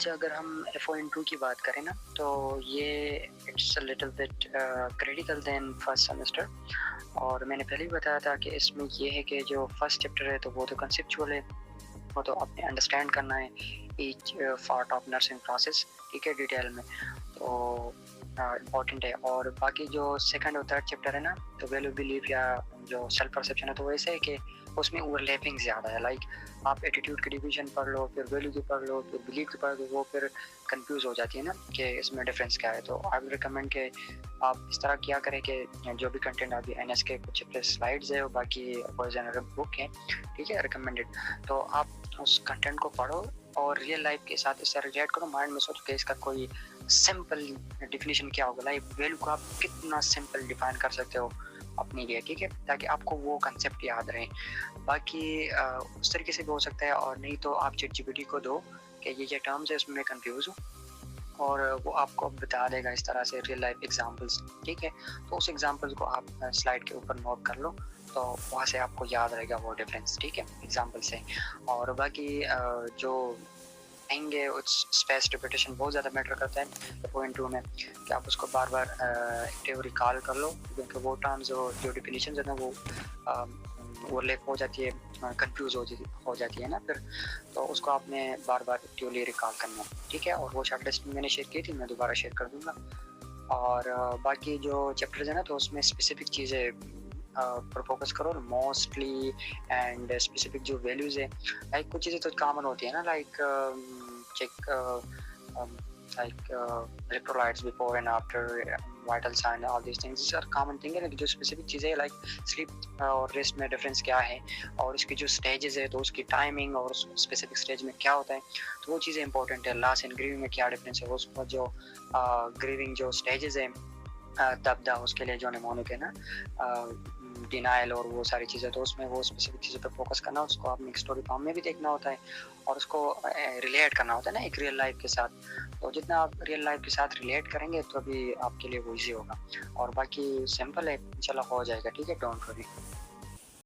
آج اگر ہم FON2 کی بات کریں نا تو یہ it's little bit critical then first semester. اور میں نے پہلے ہی بتایا تھا کہ اس میں یہ ہے کہ جو فرسٹ چیپٹر ہے تو وہ تو کنسیپچول ہے، وہ تو آپ نے انڈرسٹینڈ کرنا ہے each part of nursing process, ٹھیک ہے، ڈیٹیل میں، تو امپورٹنٹ ہے. اور باقی جو سیکنڈ اور تھرڈ چیپٹر ہے نا تو ویلیو بلیف یا جو سیلف پرسیپشن ہے تو ویسے ہے کہ اس میں اوور لیپنگ زیادہ ہے. لائک آپ ایٹیٹیوڈ کی ڈویژن پڑھ لو، پھر ویلیو کی پڑھ لو، پھر بلیف کی پڑھ لو، وہ پھر کنفیوز ہو جاتی ہے نا کہ اس میں ڈفرینس کیا ہے. تو آئی ول ریکمینڈ کہ آپ اس طرح کیا کریں کہ جو بھی کنٹینٹ ابھی NS کے کچھ سلائڈز ہے اور باقی بک ہے، ٹھیک ہے، ریکمینڈیڈ، تو آپ اس کنٹینٹ کو پڑھو اور ریئل لائف کے ساتھ اس طرح ریلیٹ کرو. مائنڈ میں سوچو کہ اس کا کوئی سمپل ڈیفینیشن کیا ہوگا، لائک ویلیو کو آپ کتنا سمپل ڈیفائن کر سکتے ہو اپنے لیے، ٹھیک ہے، تاکہ آپ کو وہ کنسیپٹ یاد رہے. باقی اس طریقے سے بھی ہو سکتا ہے، اور نہیں تو آپ ChatGPT کو دو کہ یہ ٹرمز ہے اس میں کنفیوز ہوں، اور وہ آپ کو بتا دے گا اس طرح سے ریئل لائف ایگزامپلس، ٹھیک ہے. تو اس ایگزامپل کو آپ سلائڈ کے اوپر نوٹ کر لو، تو وہاں سے آپ کو یاد رہے گا وہ ڈفرینس، ٹھیک ہے، ایگزامپل سے. اور باقی جو آئیں گے اسپیس ریپیٹیشن بہت زیادہ میٹر کرتا ہے FON2 میں، کہ آپ اس کو بار بار ایکٹیو ریکال کر لو، کیونکہ وہ ٹرمز جو ڈیفینیشنز ہیں نا وہ اوورلیپ ہو جاتی ہے، کنفیوز ہو جاتی ہے نا پھر، تو اس کو آپ نے بار بار ایکٹیولی ریکال کرنا ہے، ٹھیک ہے. اور وہ شارٹ لسٹ میں نے شیئر کی تھی، میں دوبارہ شیئر کر دوں گا. اور باقی جو چیپٹرز ہیں نا تو اس میں اسپیسیفک چیزیں پر فوکس کرو موسٹلی، اینڈ اسپیسیفک جو ویلیوز ہے، لائک کچھ چیزیں تو کامن ہوتی ہیں نا، like check like electrolytes before and after, vital sign, all these things are common thing ہے. جو specific چیزیں لائک سلیپ اور ریسٹ میں ڈفرینس کیا ہے، اور اس کی جو سٹیجز ہے تو اس کی ٹائمنگ اور اسپیسیفک سٹیج میں کیا ہوتا ہے، تو وہ چیزیں امپورٹنٹ ہے. لاس اینڈ گریونگ میں کیا ڈفرینس ہے، اس پر جو گریونگ جو سٹیجز ہیں، تبدا اس کے لیے جو نیمونک ہے نا، ڈینائل اور وہ ساری چیزیں، تو اس میں وہ اسپیسیفک چیزوں پہ فوکس کرنا، اس کو آپ نے اسٹوری فارم میں بھی دیکھنا ہوتا ہے، اور اس کو ریلیٹ کرنا ہوتا ہے نا ایک ریئل لائف کے ساتھ. تو جتنا آپ ریئل لائف کے ساتھ ریلیٹ کریں گے تو ابھی آپ کے لیے وہ ایزی ہوگا. اور باقی سمپل ہے، انشاءاللہ ہو جائے گا، ٹھیک ہے، ڈونٹ وری.